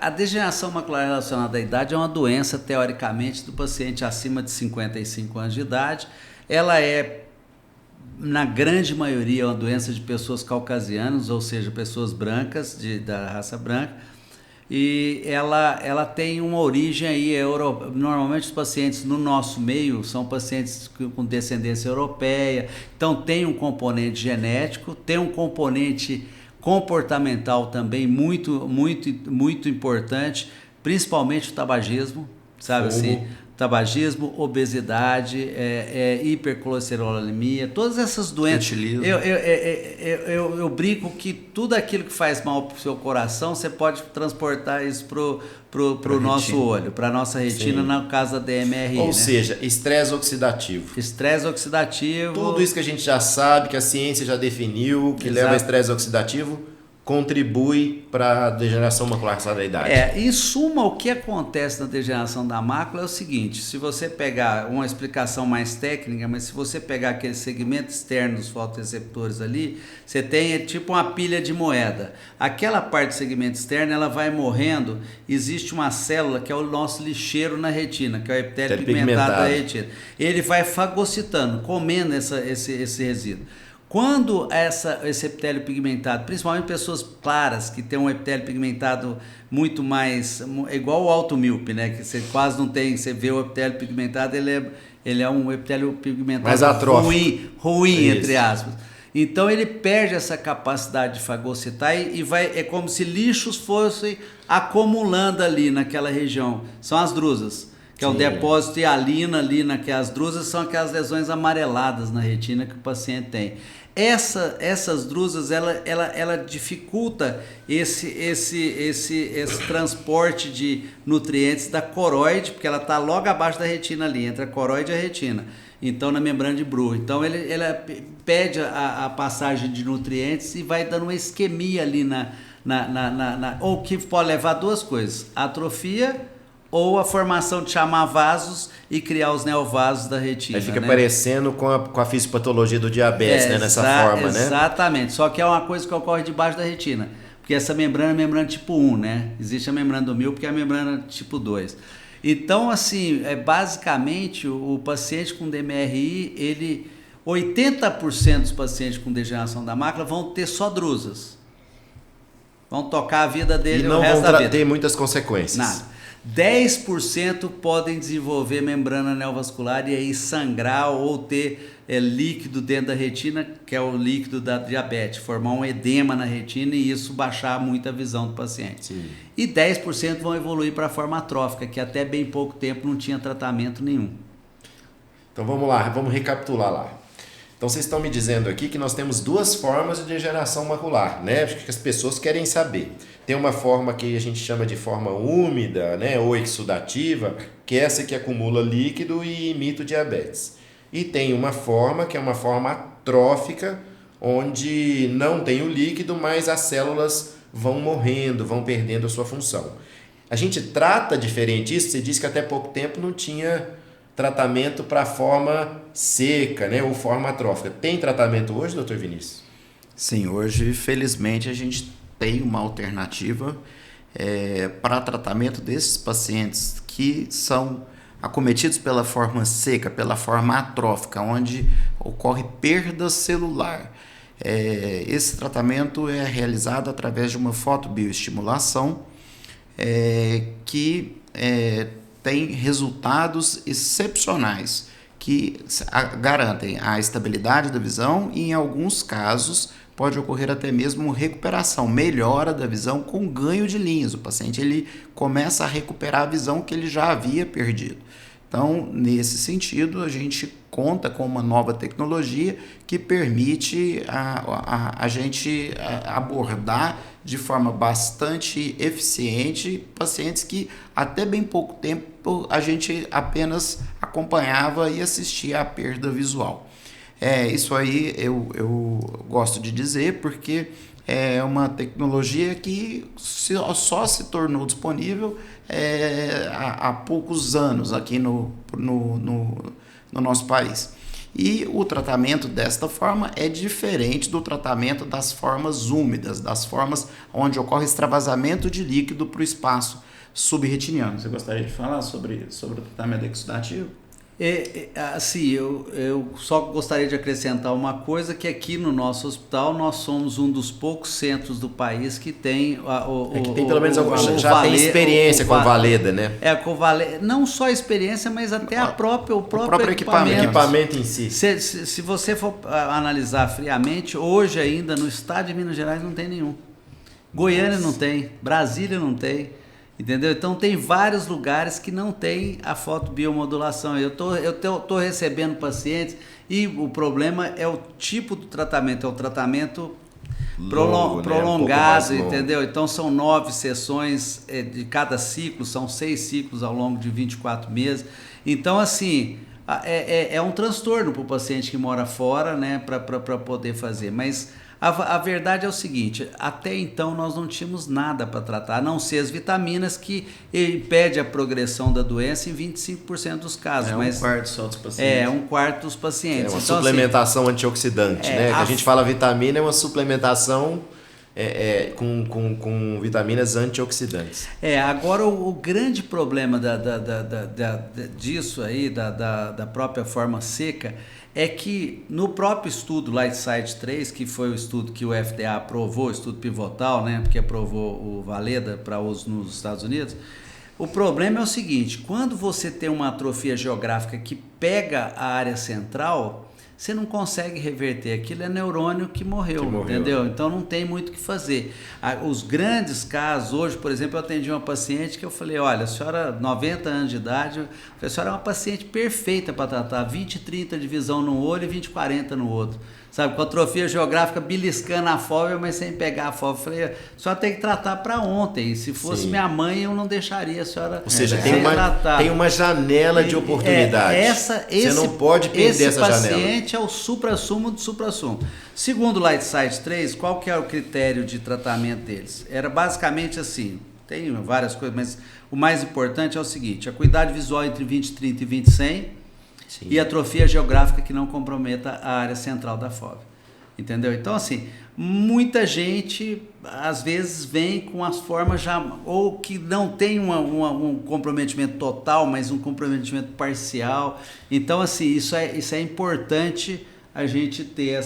a degeneração macular relacionada à idade é uma doença, teoricamente, do paciente acima de 55 anos de idade. Ela na grande maioria, uma doença de pessoas caucasianas, ou seja, pessoas brancas, da raça branca, e ela tem uma origem aí, normalmente os pacientes no nosso meio são pacientes com descendência europeia, então tem um componente genético, tem um componente comportamental também muito, muito, muito importante, principalmente o tabagismo, sabe assim? Tabagismo, obesidade, hipercolesterolemia, todas essas doenças. Eu brinco que tudo aquilo que faz mal para o seu coração, você pode transportar isso pro nosso olho, para a nossa retina, no caso da DMRI. Ou seja, estresse oxidativo. Estresse oxidativo. Tudo isso que a gente já sabe, que a ciência já definiu, que leva a estresse oxidativo, contribui para a degeneração macular avançada da idade. Em suma, o que acontece na degeneração da mácula é o seguinte: se você pegar uma explicação mais técnica, mas se você pegar aquele segmento externo dos fotoreceptores ali, você tem tipo uma pilha de moeda. Aquela parte do segmento externo, ela vai morrendo, existe uma célula que é o nosso lixeiro na retina, que é o epitélio pigmentado da retina. Ele vai fagocitando, comendo esse resíduo. Quando esse epitélio pigmentado, principalmente pessoas claras, que tem um epitélio pigmentado muito mais, igual o alto míope, né? Que você quase não tem, você vê o epitélio pigmentado, ele é um epitélio pigmentado mais ruim entre aspas. Então ele perde essa capacidade de fagocitar e é como se lixos fossem acumulando ali naquela região. São as drusas, que é o depósito de hialina ali naquelas drusas, são aquelas lesões amareladas na retina que o paciente tem. Essas drusas, ela dificulta esse transporte de nutrientes da coroide, porque ela está logo abaixo da retina ali, entre a coroide e a retina, então na membrana de Bruch. Então ela pede a passagem de nutrientes e vai dando uma isquemia ali ou que pode levar a duas coisas: atrofia ou a formação de chamar vasos e criar os neovasos da retina. Aí fica parecendo com a fisiopatologia do diabetes, né? Nessa forma, né? Exatamente, só que é uma coisa que ocorre debaixo da retina, porque essa membrana é a membrana tipo 1, né? Existe a membrana do míope, que é a membrana tipo 2. Então, assim, basicamente, o paciente com DMRI, 80% dos pacientes com degeneração da mácula vão ter só drusas. Vão tocar a vida dele o resto da vida. E não vão ter muitas consequências. Nada. 10% podem desenvolver membrana neovascular e aí sangrar ou ter líquido dentro da retina, que é o líquido da diabetes, formar um edema na retina e isso baixar muito a visão do paciente. Sim. E 10% vão evoluir para a forma atrófica, que até bem pouco tempo não tinha tratamento nenhum. Então vamos lá, vamos recapitular lá. Então vocês estão me dizendo aqui que nós temos duas formas de degeneração macular, né? Acho que as pessoas querem saber. Tem uma forma que a gente chama de forma úmida, né, ou exudativa, que é essa que acumula líquido e imita o diabetes. E tem uma forma que é uma forma atrófica, onde não tem o líquido, mas as células vão morrendo, vão perdendo a sua função. A gente trata diferente isso. Você disse que até pouco tempo não tinha tratamento para a forma seca, né, ou forma atrófica. Tem tratamento hoje, doutor Vinícius? Sim, hoje, felizmente, a gente tem uma alternativa para tratamento desses pacientes que são acometidos pela forma seca, pela forma atrófica, onde ocorre perda celular. Esse tratamento é realizado através de uma fotobioestimulação que tem resultados excepcionais que garantem a estabilidade da visão e, em alguns casos, pode ocorrer até mesmo recuperação, melhora da visão com ganho de linhas. O paciente ele começa a recuperar a visão que ele já havia perdido. Então, nesse sentido, a gente conta com uma nova tecnologia que permite a gente abordar de forma bastante eficiente pacientes que até bem pouco tempo a gente apenas acompanhava e assistia à perda visual. Isso aí eu gosto de dizer porque é uma tecnologia que só se tornou disponível há poucos anos aqui no nosso país. E o tratamento desta forma é diferente do tratamento das formas úmidas, das formas onde ocorre extravasamento de líquido para o espaço subretiniano. Você gostaria de falar sobre o tratamento exudativo? Assim, eu só gostaria de acrescentar uma coisa, que aqui no nosso hospital nós somos um dos poucos centros do país que tem pelo menos já tem experiência com Valeda, né? Com Valeda, não só a experiência, mas até o próprio equipamento em si. Se você for analisar friamente, hoje ainda no estado de Minas Gerais não tem nenhum. Goiânia não tem, Brasília não tem. Entendeu? Então tem vários lugares que não tem a fotobiomodulação. Eu tô recebendo pacientes e o problema é o tipo do tratamento, é o tratamento prolongado, entendeu? Então são 9 sessões de cada ciclo, são 6 ciclos ao longo de 24 meses. Então, assim, é um transtorno para o paciente que mora fora, né, para poder fazer. Mas a verdade é o seguinte, até então nós não tínhamos nada para tratar, a não ser as vitaminas que impede a progressão da doença em 25% dos casos. Um quarto só dos pacientes. Um quarto dos pacientes. É uma suplementação assim, antioxidante, né? Que a gente fala vitamina, é uma suplementação com vitaminas antioxidantes. Agora o grande problema disso aí, da própria forma seca, é que no próprio estudo Lightside 3, que foi o estudo que o FDA aprovou, o estudo pivotal, né, porque aprovou o Valeda para uso nos Estados Unidos, o problema é o seguinte, quando você tem uma atrofia geográfica que pega a área central, você não consegue reverter, aquilo é neurônio que morreu, entendeu? Então não tem muito o que fazer. Os grandes casos, hoje, por exemplo, eu atendi uma paciente que eu falei, olha, a senhora, 90 anos de idade, a senhora é uma paciente perfeita para tratar, 20/30 de visão num olho e 20/40 no outro. Sabe, com atrofia geográfica beliscando a fóvea, mas sem pegar a fóvea. Eu falei, a senhora tem que tratar para ontem. Se fosse minha mãe, eu não deixaria a senhora. Ou seja, tem uma janela de oportunidade. Você não pode perder essa janela. Esse paciente é o suprassumo do suprassumo. Segundo o Lightside 3, qual que é o critério de tratamento deles? Era basicamente assim, tem várias coisas, mas o mais importante é o seguinte, a acuidade visual entre 20/30 e 20/100, sim, e atrofia geográfica que não comprometa a área central da fóvea, entendeu? Então, assim, muita gente, às vezes, vem com as formas já, ou que não tem um comprometimento total, mas um comprometimento parcial. Então, assim, isso é importante a gente ter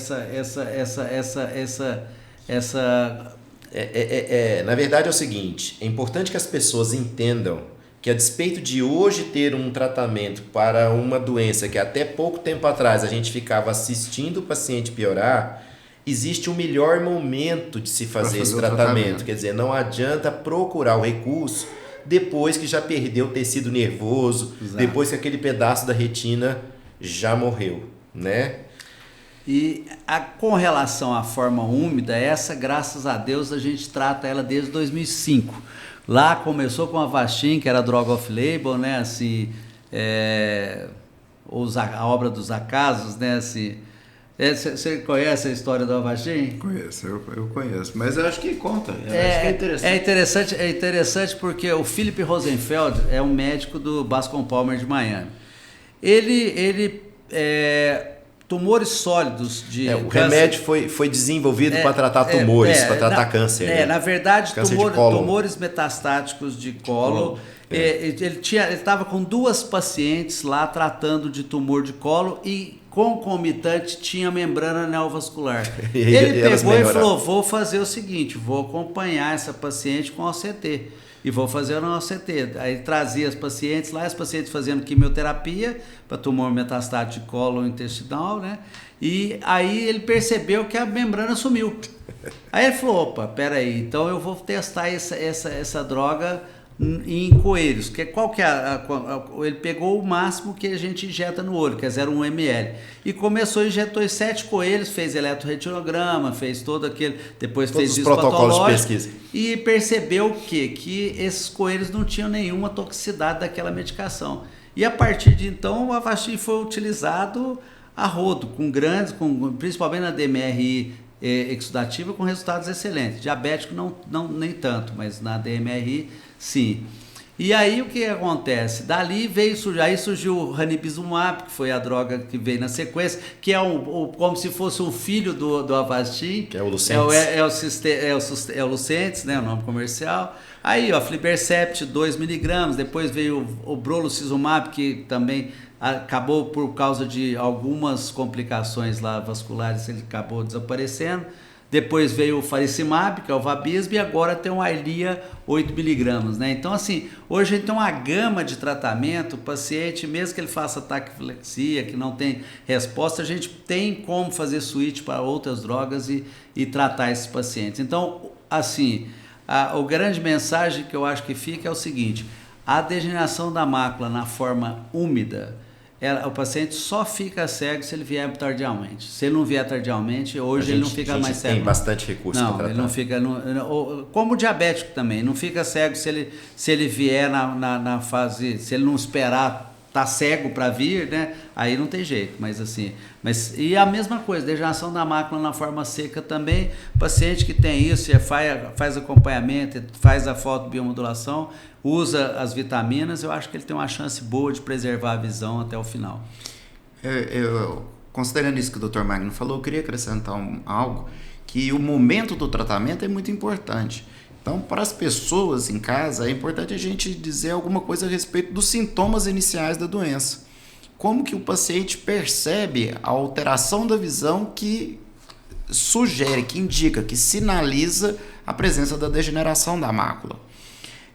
Na verdade é o seguinte, é importante que as pessoas entendam que a despeito de hoje ter um tratamento para uma doença que até pouco tempo atrás a gente ficava assistindo o paciente piorar, existe um melhor momento de se fazer esse tratamento. Quer dizer, não adianta procurar o recurso depois que já perdeu o tecido nervoso, exato, depois que aquele pedaço da retina já morreu, né? E com relação à forma úmida, essa, graças a Deus, a gente trata ela desde 2005. Lá começou com a Avastin, que era drug off-label, né, assim, a obra dos acasos, né, assim. Você conhece a história do Avastin? Conheço, eu conheço, mas eu acho que conta, acho que é interessante. É interessante porque o Philip Rosenfeld é um médico do Bascom Palmer de Miami. Ele tumores sólidos de o remédio foi desenvolvido para tratar tumores, para tratar câncer. Né? Na verdade, tumores metastáticos de colo. Ele estava com 2 pacientes lá tratando de tumor de colo e concomitante tinha membrana neovascular. Ele pegou e falou, vou fazer o seguinte, vou acompanhar essa paciente com OCT. E vou fazer no OCT. Aí trazia as pacientes lá, as pacientes fazendo quimioterapia para tumor metastático de colo intestinal, né? E aí ele percebeu que a membrana sumiu. Aí ele falou, opa, peraí, então eu vou testar essa droga em coelhos. Qual que é ele pegou o máximo que a gente injeta no olho, que é 0,1 ml. E começou, injetou em 7 coelhos, fez eletroretinograma, fez todo aquele... Depois todos fez os protocolos de pesquisa. E percebeu que esses coelhos não tinham nenhuma toxicidade daquela medicação. E a partir de então, o Avastin foi utilizado a rodo, principalmente na DMRI exudativa, com resultados excelentes. Diabético não nem tanto, mas na DMRI sim. E aí o que acontece? Dali surgiu o Ranibizumab, que foi a droga que veio na sequência, que é como se fosse um filho do Avastin. Que é o Lucentis. É o Lucentis, né, o nome comercial. Aí, Aflibercept, 2 mg, depois veio o Brolucizumab, que também acabou por causa de algumas complicações lá vasculares, ele acabou desaparecendo. Depois veio o Faricimab, que é o Vabysmo, e agora tem o Eylea 8 mg, né? Então, assim, hoje a gente tem uma gama de tratamento, o paciente, mesmo que ele faça taquiflexia, que não tem resposta, a gente tem como fazer switch para outras drogas e tratar esses pacientes. Então, assim, o grande mensagem que eu acho que fica é o seguinte: a degeneração da mácula na forma úmida, o paciente só fica cego se ele vier tardiamente. Se ele não vier tardiamente, hoje ele não fica mais cego. Tem bastante recurso para tratar. Ele não fica, como o diabético também, não fica cego se ele vier na fase, se ele não esperar tá cego para vir, né? Aí não tem jeito, mas assim, e a mesma coisa, degeneração da mácula na forma seca também, paciente que tem isso, faz acompanhamento, faz a fotobiomodulação, usa as vitaminas, eu acho que ele tem uma chance boa de preservar a visão até o final. Considerando isso que o Dr. Magno falou, eu queria acrescentar algo, que o momento do tratamento é muito importante. Então, para as pessoas em casa, é importante a gente dizer alguma coisa a respeito dos sintomas iniciais da doença. Como que o paciente percebe a alteração da visão que sugere, que indica, que sinaliza a presença da degeneração da mácula.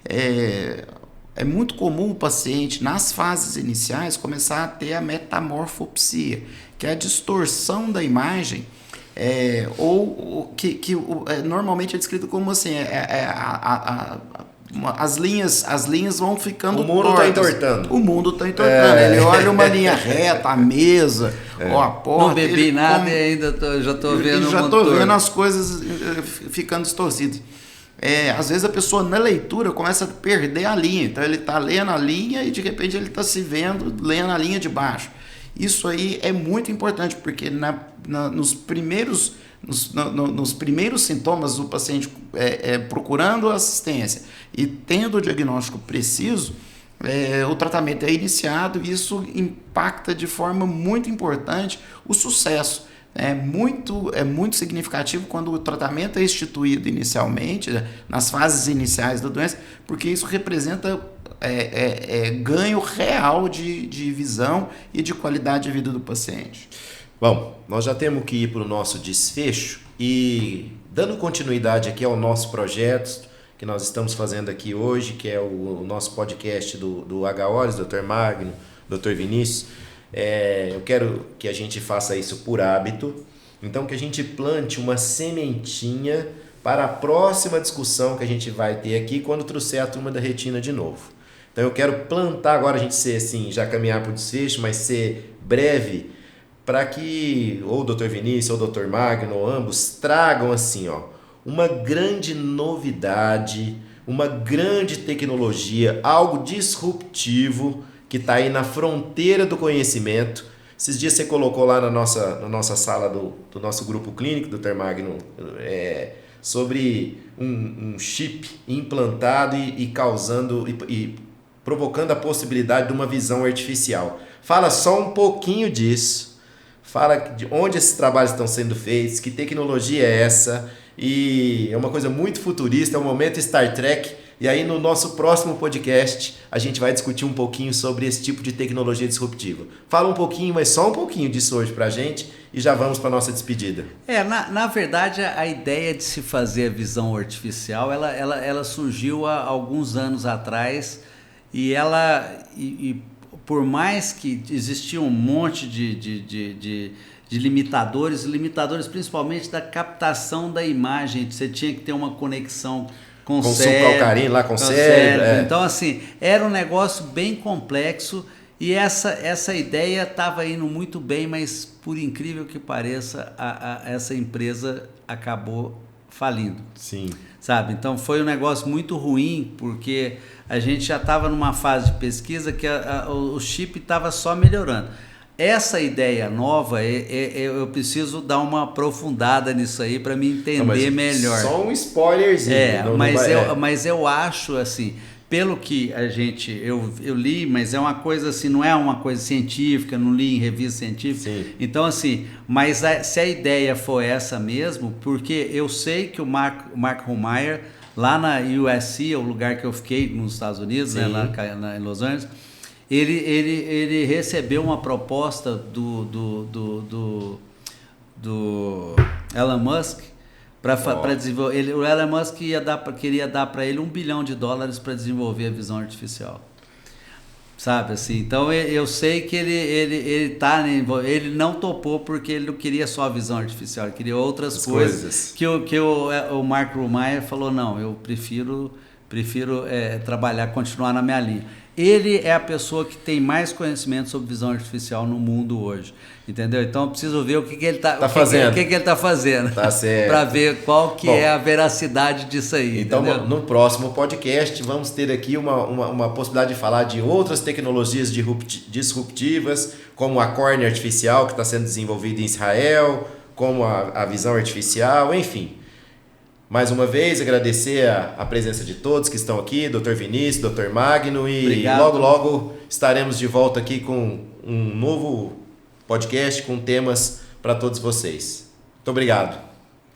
É muito comum o paciente, nas fases iniciais, começar a ter a metamorfopsia, que é a distorção da imagem, normalmente é descrito como assim, as linhas vão ficando tortas. O mundo está entortando. O mundo está entortando. Ele olha uma linha reta, a mesa, ou a porta. Não bebi nada e ainda já estou vendo já estou vendo as coisas ficando distorcidas. Às vezes a pessoa na leitura começa a perder a linha. Então ele está lendo a linha e de repente ele está se vendo lendo a linha de baixo. Isso aí é muito importante, porque nos primeiros sintomas do paciente procurando assistência e tendo o diagnóstico preciso, o tratamento é iniciado e isso impacta de forma muito importante o sucesso. É muito significativo quando o tratamento é instituído inicialmente, nas fases iniciais da doença, porque isso representa ganho real de visão e de qualidade de vida do paciente. Bom, nós já temos que ir para o nosso desfecho e dando continuidade aqui ao nosso projeto que nós estamos fazendo aqui hoje, que é o nosso podcast do H-Horas, Dr. Magno, Dr. Vinícius. Eu quero que a gente faça isso por hábito, então que a gente plante uma sementinha para a próxima discussão que a gente vai ter aqui quando trouxer a turma da retina de novo. Então eu quero plantar agora, a gente ser assim, já caminhar para o desfecho, mas ser breve, para que ou o Dr. Vinícius ou o Dr. Magno, ou ambos, tragam assim, uma grande novidade, uma grande tecnologia, algo disruptivo, que está aí na fronteira do conhecimento. Esses dias você colocou lá na nossa sala do nosso grupo clínico, Dr. Magno, sobre um chip implantado e causando e provocando a possibilidade de uma visão artificial. Fala só um pouquinho disso, fala de onde esses trabalhos estão sendo feitos, que tecnologia é essa, e é uma coisa muito futurista, é um momento Star Trek. E aí no nosso próximo podcast a gente vai discutir um pouquinho sobre esse tipo de tecnologia disruptiva. Fala um pouquinho, mas só um pouquinho disso hoje pra gente e já vamos para nossa despedida. Na verdade a ideia de se fazer a visão artificial, ela surgiu há alguns anos atrás e por mais que existia um monte de limitadores principalmente da captação da imagem, você tinha que ter uma conexão com o cérebro, lá com o cérebro. Então, assim, era um negócio bem complexo e essa ideia estava indo muito bem, mas por incrível que pareça, essa empresa acabou falindo. Sim. Sabe? Então, foi um negócio muito ruim, porque a gente já estava numa fase de pesquisa que o chip estava só melhorando. Essa ideia nova, eu preciso dar uma aprofundada nisso aí para me entender melhor. Só um spoilerzinho. Mas eu acho assim, pelo que eu li, mas é uma coisa assim, não é uma coisa científica, não li em revista científica. Sim. Então assim, mas se a ideia for essa mesmo, porque eu sei que o Mark Homeyer, lá na USC, o lugar que eu fiquei nos Estados Unidos, né, lá em Los Angeles, ele recebeu uma proposta do Elon Musk para desenvolver. O Elon Musk queria dar para ele $1 bilhão para desenvolver a visão artificial. Sabe assim, então eu sei que ele não topou porque ele não queria só a visão artificial, ele queria outras coisas. Que o Mark Rumeyer falou, não, eu prefiro trabalhar, continuar na minha linha. Ele é a pessoa que tem mais conhecimento sobre visão artificial no mundo hoje, entendeu? Então eu preciso ver o que ele está fazendo. O que ele está fazendo. Tá certo. Para ver qual que é a veracidade disso aí. Então, entendeu? no próximo podcast, vamos ter aqui uma possibilidade de falar de outras tecnologias disruptivas, como a córnea artificial que está sendo desenvolvida em Israel, como a visão artificial, enfim. Mais uma vez, agradecer a presença de todos que estão aqui, Dr. Vinícius, Dr. Magno, e Obrigado. logo estaremos de volta aqui com um novo podcast com temas para todos vocês. Muito obrigado.